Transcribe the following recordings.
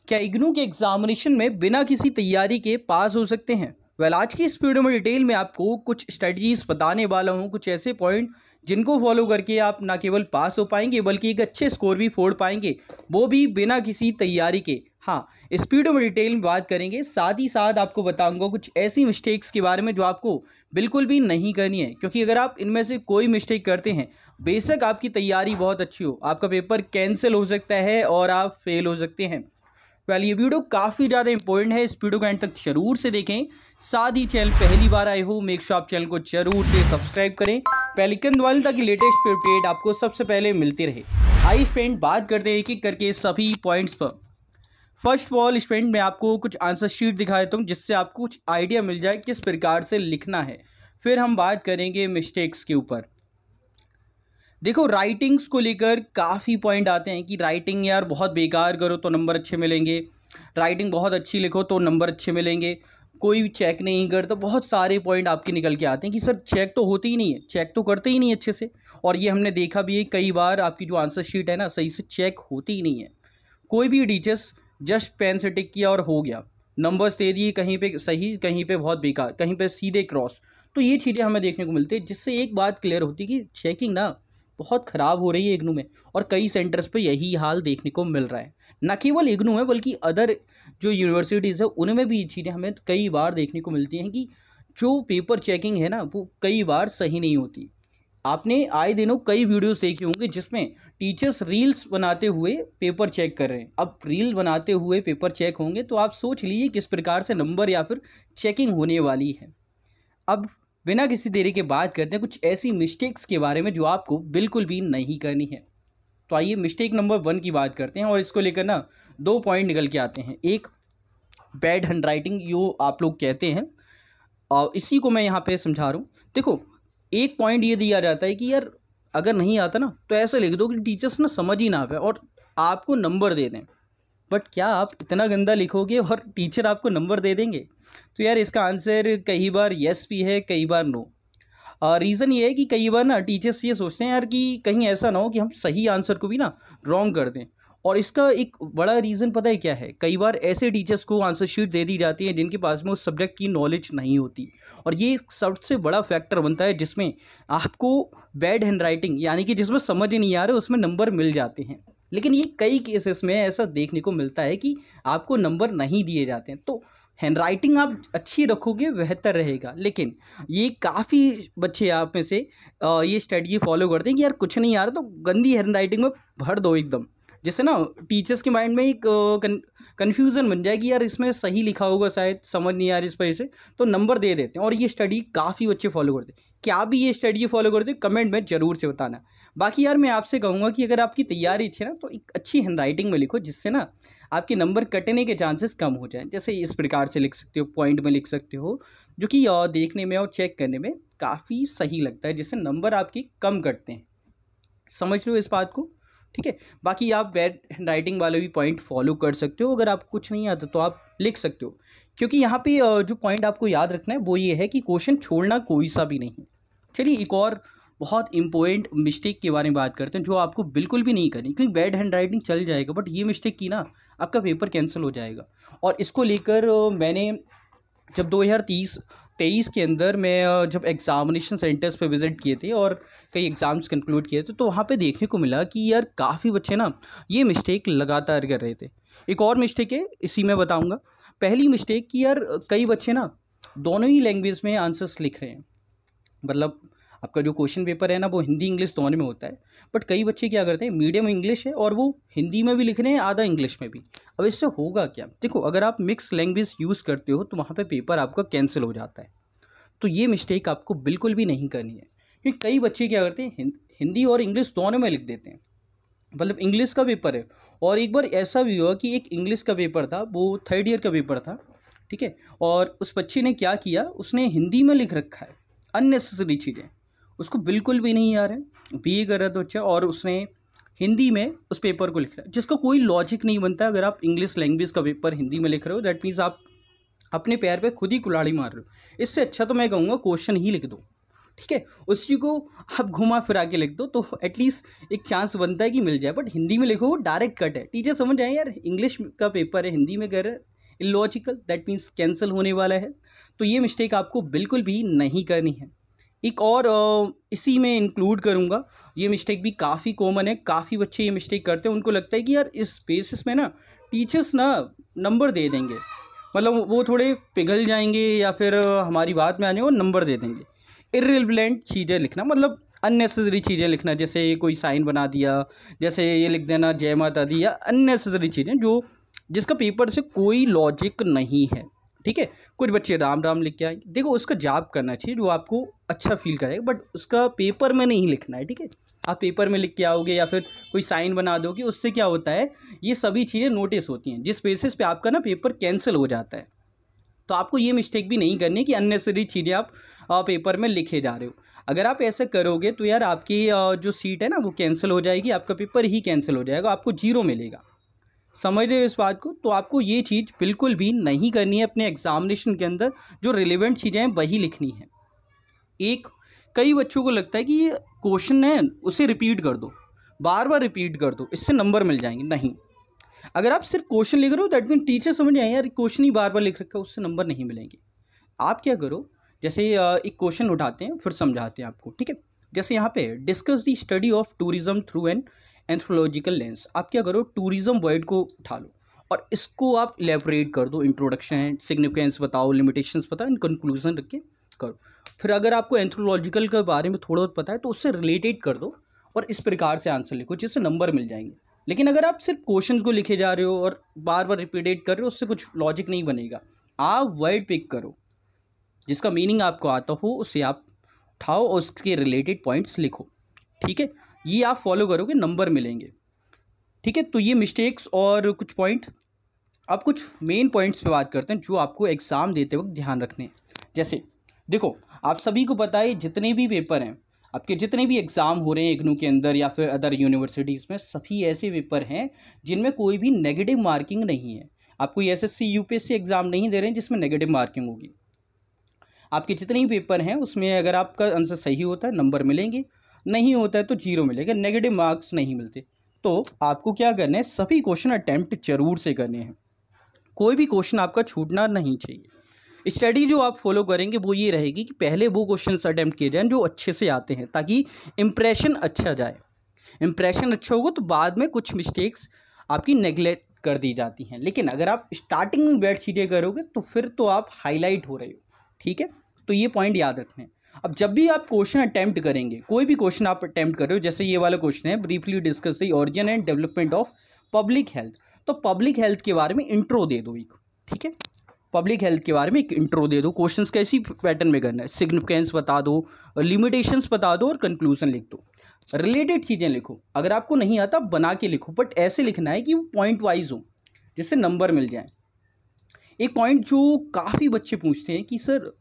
क्या इग्नू के एग्जामिनेशन में बिना किसी तैयारी के पास हो सकते हैं? आज की इस वीडियो में डिटेल में आपको कुछ स्ट्रेटजीज बताने वाला हूं, कुछ ऐसे पॉइंट जिनको फॉलो करके आप ना केवल पास हो पाएंगे बल्कि एक अच्छे स्कोर भी फोड़ पाएंगे, वो भी बिना किसी तैयारी के। हाँ, इस वीडियो में डिटेल में बात करेंगे, साथ ही साथ आपको बताऊंगा कुछ ऐसी मिस्टेक्स के बारे में जो आपको बिल्कुल भी नहीं करनी है, क्योंकि अगर आप इनमें से कोई मिस्टेक करते हैं, बेशक आपकी तैयारी बहुत अच्छी हो, आपका पेपर कैंसिल हो सकता है और आप फेल हो सकते हैं। ये वीडियो काफ़ी ज़्यादा इंपॉर्टेंट है, इस वीडियो को एंड तक जरूर से देखें। साथ ही चैनल पहली बार आए हो, मेक श्योर आप चैनल को जरूर से सब्सक्राइब करें, बेल आइकन दबाएं ताकि लेटेस्ट अपडेट आपको सबसे पहले मिलती रहे। आइए स्टूडेंट बात करते हैं एक एक करके सभी पॉइंट्स पर। फर्स्ट ऑफ ऑल स्टूडेंट मैं आपको कुछ आंसर शीट दिखा देता हूँ जिससे आपको कुछ आइडिया मिल जाए किस प्रकार से लिखना है, फिर हम बात करेंगे मिस्टेक्स के ऊपर। देखो, राइटिंग्स को लेकर काफ़ी पॉइंट आते हैं कि राइटिंग यार बहुत बेकार करो तो नंबर अच्छे मिलेंगे, राइटिंग बहुत अच्छी लिखो तो नंबर अच्छे मिलेंगे, कोई भी चेक नहीं करता। बहुत सारे पॉइंट आपके निकल के आते हैं कि सर चेक तो होती ही नहीं है, चेक तो करते ही नहीं अच्छे से। और ये हमने देखा भी है कई बार, आपकी जो आंसर शीट है ना सही से चेक होती ही नहीं है। कोई भी टीचर्स जस्ट पेन से टिक किया और हो गया, नंबर्स दे दिए, कहीं पे सही कहीं पे बहुत बेकार, कहीं पे सीधे क्रॉस। तो ये चीज़ें हमें देखने को मिलती है, जिससे एक बात क्लियर होती है कि चेकिंग ना बहुत ख़राब हो रही है इग्नू में, और कई सेंटर्स पे यही हाल देखने को मिल रहा है। न केवल इग्नू में बल्कि अदर जो यूनिवर्सिटीज़ है उनमें भी ये चीज़ें हमें कई बार देखने को मिलती हैं कि जो पेपर चेकिंग है ना वो कई बार सही नहीं होती। आपने आए दिनों कई वीडियोस देखे होंगे जिसमें टीचर्स रील्स बनाते हुए पेपर चेक कर रहे हैं। अब रील बनाते हुए पेपर चेक होंगे तो आप सोच लीजिए किस प्रकार से नंबर या फिर चेकिंग होने वाली है। अब बिना किसी देरी के बात करते हैं कुछ ऐसी मिस्टेक्स के बारे में जो आपको बिल्कुल भी नहीं करनी है। तो आइए मिस्टेक नंबर 1 की बात करते हैं, और इसको लेकर ना 2 पॉइंट निकल के आते हैं। एक, बैड हैंड राइटिंग जो आप लोग कहते हैं, और इसी को मैं यहाँ पे समझा रहा हूँ। देखो, एक पॉइंट ये दिया जाता है कि यार अगर नहीं आता ना तो ऐसे लिख दो कि टीचर्स ना समझ ही ना आए और आपको नंबर दे दें। बट क्या आप इतना गंदा लिखोगे और टीचर आपको नंबर दे देंगे? तो यार इसका आंसर कई बार येस भी है, कई बार नो। रीज़न ये है कि कई बार ना टीचर्स ये सोचते हैं यार कि कहीं ऐसा ना हो कि हम सही आंसर को भी ना रॉन्ग कर दें। और इसका एक बड़ा रीज़न पता है क्या है? कई बार ऐसे टीचर्स को आंसर शीट दे दी जाती है जिनके पास में उस सब्जेक्ट की नॉलेज नहीं होती, और ये सबसे बड़ा फैक्टर बनता है जिसमें आपको बैड हैंड राइटिंग यानी कि जिसमें समझ ही नहीं आ रहा उसमें नंबर मिल जाते हैं। लेकिन ये कई केसेस में ऐसा देखने को मिलता है कि आपको नंबर नहीं दिए जाते हैं। तो हैंड राइटिंग आप अच्छी रखोगे बेहतर रहेगा। लेकिन ये काफ़ी बच्चे आप में से ये स्ट्रेटजी फॉलो करते हैं कि यार कुछ नहीं आ रहा तो गंदी हैंड राइटिंग में भर दो एकदम, जिससे ना टीचर्स के माइंड में एक कन्फ्यूज़न बन जाए कि यार इसमें सही लिखा होगा, शायद समझ नहीं आ रही इस वजह से, तो नंबर दे देते हैं। और ये स्टडी काफ़ी बच्चे फॉलो करते हैं। क्या भी ये स्टडी फॉलो करते हैं कमेंट में ज़रूर से बताना। बाकी यार मैं आपसे कहूँगा कि अगर आपकी तैयारी अच्छी है ना तो एक अच्छी हैंड राइटिंग में लिखो, जिससे ना आपके नंबर कटने के चांसेस कम हो जाएं। जैसे इस प्रकार से लिख सकते हो, पॉइंट में लिख सकते हो, जो कि देखने में और चेक करने में काफ़ी सही लगता है, जिससे नंबर आपके कम कटते हैं। समझ लो इस बात को, ठीक है। बाकी आप बैड हैंड राइटिंग वाले भी पॉइंट फॉलो कर सकते हो। अगर आपको कुछ नहीं आता तो आप लिख सकते हो, क्योंकि यहाँ पे जो पॉइंट आपको याद रखना है वो ये है कि क्वेश्चन छोड़ना कोई सा भी नहीं। चलिए एक और बहुत इंपॉर्टेंट मिस्टेक के बारे में बात करते हैं जो आपको बिल्कुल भी नहीं करनी, क्योंकि बैड हैंड राइटिंग चल जाएगा बट ये मिस्टेक की ना आपका पेपर कैंसिल हो जाएगा। और इसको लेकर मैंने जब 2023 के अंदर मैं जब एग्ज़ामिनेशन सेंटर्स पे विज़िट किए थे और कई एग्ज़ाम्स कंक्लूड किए थे, तो वहाँ पे देखने को मिला कि यार काफ़ी बच्चे ना ये मिस्टेक लगातार कर रहे थे। एक और मिस्टेक है, इसी में बताऊँगा। पहली मिस्टेक कि यार कई बच्चे ना दोनों ही लैंग्वेज में आंसर्स लिख रहे हैं। मतलब आपका जो क्वेश्चन पेपर है ना वो हिंदी इंग्लिश दोनों में होता है, बट कई बच्चे क्या करते हैं, मीडियम इंग्लिश है और वो हिंदी में भी लिख रहे हैं, आधा इंग्लिश में भी। अब इससे होगा क्या? देखो, अगर आप मिक्स लैंग्वेज यूज़ करते हो तो वहाँ पे पेपर आपका कैंसिल हो जाता है। तो ये मिस्टेक आपको बिल्कुल भी नहीं करनी है, क्योंकि कई बच्चे क्या करते हैं हिंदी और इंग्लिश दोनों में लिख देते हैं। मतलब इंग्लिश का पेपर है, और एक बार ऐसा भी हुआ कि एक इंग्लिश का पेपर था, वो 3rd ईयर का पेपर था, ठीक है, और उस बच्चे ने क्या किया, उसने हिंदी में लिख रखा है अननेसेसरी चीज़ें, उसको बिल्कुल भी नहीं आ रहा है, बीए कर रहा था बच्चा और उसने हिंदी में उस पेपर को लिख रहा है, जिसका कोई लॉजिक नहीं बनता। अगर आप इंग्लिश लैंग्वेज का पेपर हिंदी में लिख रहे हो दैट मीन्स आप अपने पैर पे खुद ही कुल्हाड़ी मार रहे हो। इससे अच्छा तो मैं कहूँगा क्वेश्चन ही लिख दो, ठीक है, उसी को आप घुमा फिरा के लिख दो तो एटलीस्ट एक चांस बनता है कि मिल जाए। बट हिंदी में लिखो वो डायरेक्ट कट है, टीचर समझ जाए यार इंग्लिश का पेपर है, हिंदी में कर रहे हैं, इलॉजिकल, दैट मीन्स कैंसिल होने वाला है। तो ये मिस्टेक आपको बिल्कुल भी नहीं करनी है। एक और इसी में इंक्लूड करूँगा, ये मिस्टेक भी काफ़ी कॉमन है, काफ़ी बच्चे ये मिस्टेक करते हैं। उनको लगता है कि यार इस बेसिस में ना टीचर्स ना नंबर दे देंगे, मतलब वो थोड़े पिघल जाएंगे या फिर हमारी बात में आ जाएंगे और नंबर दे देंगे। इर्रिलेवेंट चीज़ें लिखना, मतलब अननेसेसरी चीज़ें लिखना, जैसे कोई साइन बना दिया, जैसे ये लिख देना जय माता दी, या अननेसेसरी चीज़ें जो जिसका पेपर से कोई लॉजिक नहीं है। ठीक है, कुछ बच्चे राम राम लिख के आएंगे, देखो उसका जाप करना चाहिए जो आपको अच्छा फील करेगा, बट उसका पेपर में नहीं लिखना है। ठीक है, आप पेपर में लिख के आओगे या फिर कोई साइन बना दोगे, उससे क्या होता है, ये सभी चीज़ें नोटिस होती हैं, जिस बेसिस पे आपका ना पेपर कैंसिल हो जाता है। तो आपको ये मिस्टेक भी नहीं करनी कि अननेसेसरी चीज़ें आप पेपर में लिखे जा रहे हो। अगर आप ऐसा करोगे तो यार आपकी जो सीट है ना वो कैंसिल हो जाएगी, आपका पेपर ही कैंसिल हो जाएगा, आपको 0 मिलेगा। समझ रहे हो इस बात को? तो आपको ये चीज़ बिल्कुल भी नहीं करनी है। अपने एग्जामिनेशन के अंदर जो रिलेवेंट चीज़ें हैं वही लिखनी है। कई बच्चों को लगता है कि ये क्वेश्चन है उसे रिपीट कर दो, बार बार रिपीट कर दो, इससे नंबर मिल जाएंगे। नहीं, अगर आप सिर्फ क्वेश्चन लिख रहे हो दैट मीन टीचर समझ आए यार क्वेश्चन ही बार बार लिख रखा है, उससे नंबर नहीं मिलेंगे। आप क्या करो, जैसे एक क्वेश्चन उठाते हैं फिर समझाते हैं आपको। ठीक है, जैसे यहाँ पे discuss the study of tourism through an anthropological lens. आप क्या करो, टूरिज्म वर्ड को उठा लो और इसको आप इलेबोरेट कर दो, इंट्रोडक्शन, सिग्निफिकेंस बताओ, लिमिटेशंस बताओ, एंड कंक्लूजन रख के करो। फिर अगर आपको एंथ्रोलॉजिकल के बारे में थोड़ा बहुत पता है तो उससे रिलेटेड कर दो और इस प्रकार से आंसर लिखो जिससे नंबर मिल जाएंगे। लेकिन अगर आप सिर्फ क्वेश्चन को लिखे जा रहे हो और बार बार रिपीटेट कर रहे हो, उससे कुछ लॉजिक नहीं बनेगा। आप वर्ड पिक करो जिसका मीनिंग आपको आता हो, उसे आप उठाओ और उसके रिलेटेड पॉइंट्स लिखो। ठीक है, ये आप फॉलो करोगे, नंबर मिलेंगे। ठीक है, तो ये मिस्टेक्स और कुछ पॉइंट, अब कुछ मेन पॉइंट्स पे बात करते हैं जो आपको एग्ज़ाम देते वक्त ध्यान रखने हैं। जैसे देखो, आप सभी को पता है जितने भी पेपर हैं, आपके जितने भी एग्ज़ाम हो रहे हैं इग्नू के अंदर या फिर अदर यूनिवर्सिटीज़ में, सभी ऐसे पेपर हैं जिनमें कोई भी नेगेटिव मार्किंग नहीं है। आप कोई SSC UPSC एग्ज़ाम नहीं दे रहे हैं जिसमें नेगेटिव मार्किंग होगी। आपके जितने भी पेपर हैं उसमें अगर आपका आंसर सही होता है नंबर मिलेंगे, नहीं होता है तो 0 मिलेगा, नेगेटिव मार्क्स नहीं मिलते। तो आपको क्या करना है, सभी क्वेश्चन अटैम्प्ट जरूर से करने हैं, कोई भी क्वेश्चन आपका छूटना नहीं चाहिए। स्टडी जो आप फॉलो करेंगे वो ये रहेगी कि पहले वो क्वेश्चंस अटैम्प्ट किए जाएं जो अच्छे से आते हैं, ताकि इंप्रेशन अच्छा जाए। इंप्रेशन अच्छा होगा तो बाद में कुछ मिस्टेक्स आपकी नेगलेक्ट कर दी जाती हैं। लेकिन अगर आप स्टार्टिंग में बैड चीज़ें करोगे तो फिर तो आप हाईलाइट हो रहे हो। ठीक है, तो ये पॉइंट याद रखना है। अब जब भी आप क्वेश्चन अटैम्प्ट करेंगे, कोई भी क्वेश्चन आप अटैम्प्ट कर रहे हो, जैसे ये वाला क्वेश्चन है, briefly discuss the origin and development of public health, तो पब्लिक हेल्थ के बारे में इंट्रो दे दो एक। ठीक है, पब्लिक हेल्थ के बारे में एक इंट्रो दे दो। क्वेश्चंस कैसी पैटर्न में करना है, सिग्निफिकेंस बता दो, लिमिटेशंस बता दो और कंक्लूजन लिख दो। रिलेटेड चीज़ें लिखो, अगर आपको नहीं आता बना के लिखो, बट ऐसे लिखना है कि वो पॉइंट वाइज हो जिससे नंबर मिल जाए। एक पॉइंट जो काफ़ी बच्चे पूछते हैं कि सर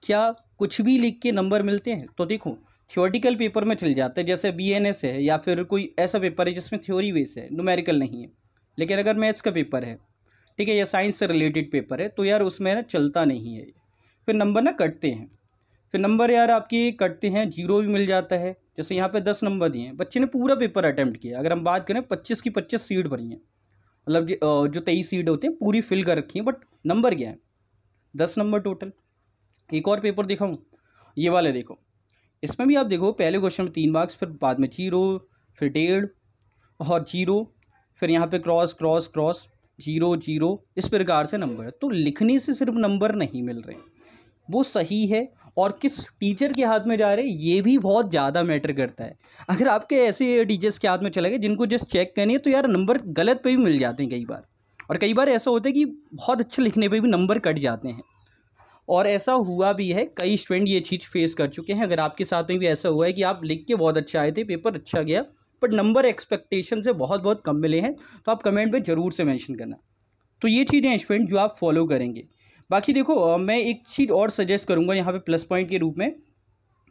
क्या कुछ भी लिख के नंबर मिलते हैं, तो देखो थियोरेटिकल पेपर में चल जाता है, जैसे BNS है या फिर कोई ऐसा पेपर है जिसमें थ्योरी बेस है, न्यूमेरिकल नहीं है। लेकिन अगर मैथ्स का पेपर है, ठीक है, या साइंस से रिलेटेड पेपर है, तो यार उसमें ना चलता नहीं है, फिर नंबर ना कटते हैं। फिर नंबर यार आपके कटते हैं, 0 भी मिल जाता है। जैसे यहाँ पे 10 नंबर दिए हैं, बच्चे ने पूरा पेपर अटैम्प्ट किया। अगर हम बात करें 25 की 25 सीट भरी हैं, मतलब जो 23 सीट होते हैं पूरी फिल कर रखी हैं, बट नंबर क्या है, 10 नंबर टोटल। एक और पेपर दिखाऊँ, ये वाले देखो, इसमें भी आप देखो पहले क्वेश्चन में 3 मार्क्स, फिर बाद में 0, फिर 1.5 और 0, फिर यहाँ पे क्रॉस क्रॉस क्रॉस 0 0, इस प्रकार से नंबर है। तो लिखने से सिर्फ नंबर नहीं मिल रहे, वो सही है और किस टीचर के हाथ में जा रहे हैं ये भी बहुत ज़्यादा मैटर करता है। अगर आपके ऐसे टीचर्स के हाथ में चले गए जिनको जस्ट चेक करनी है, तो यार नंबर गलत पे भी मिल जाते हैं कई बार। और कई बार ऐसा होता है कि बहुत अच्छे लिखने पे भी नंबर कट जाते हैं, और ऐसा हुआ भी है, कई स्टूडेंट ये चीज़ फेस कर चुके हैं। अगर आपके साथ में भी ऐसा हुआ है कि आप लिख के बहुत अच्छा आए थे, पेपर अच्छा गया, बट नंबर एक्सपेक्टेशन से बहुत बहुत कम मिले हैं, तो आप कमेंट में ज़रूर से मेंशन करना। तो ये चीज़ें हैं स्टूडेंट जो आप फॉलो करेंगे। बाकी देखो मैं एक चीज़ और सजेस्ट करूँगा यहाँ पे प्लस पॉइंट के रूप में,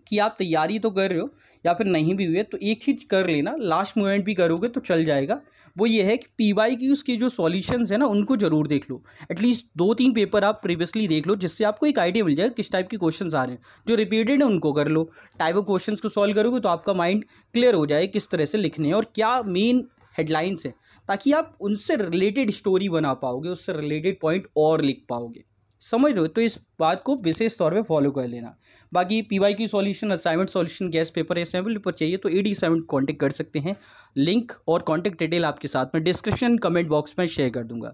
कि आप तैयारी तो कर रहे हो या फिर नहीं भी हुई है तो एक चीज़ कर लेना, लास्ट मोमेंट भी करोगे तो चल जाएगा। वो ये है कि PYQs के जो सॉल्यूशंस है ना उनको जरूर देख लो। एटलीस्ट 2-3 पेपर आप प्रीवियसली देख लो, जिससे आपको एक आइडिया मिल जाएगा किस टाइप के क्वेश्चंस आ रहे हैं। जो रिपीटेड है उनको कर लो। टाइप ऑफ क्वेश्चंस को सॉल्व करोगे तो आपका माइंड क्लियर हो जाए किस तरह से लिखने हैं और क्या मेन हेडलाइंस है, ताकि आप उनसे रिलेटेड स्टोरी बना पाओगे, उससे रिलेटेड पॉइंट और लिख पाओगे। समझ रहे हो? तो इस बात को विशेष तौर पे फॉलो कर लेना। बाकी PYQ solution, assignment solution, gas paper या सैम्पल पेपर चाहिए तो AD7 कॉन्टैक्ट कर सकते हैं। लिंक और कॉन्टैक्ट डिटेल आपके साथ में डिस्क्रिप्शन कमेंट बॉक्स में शेयर कर दूंगा।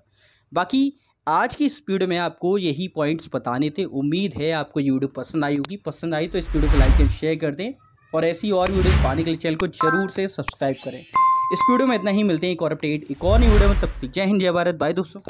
बाकी आज की इस वीडियो में आपको यही पॉइंट्स बताने थे। उम्मीद है आपको ये वीडियो पसंद आई होगी। पसंद आई तो इस वीडियो को लाइक एंड शेयर कर दें और ऐसी और वीडियोस पाने के लिए चैनल को जरूर से सब्सक्राइब करें। इस वीडियो में इतना ही, मिलते हैं एक और अपडेट एक और नई वीडियो में। तब तक जय हिंद, जय भारत, बाय दोस्तों।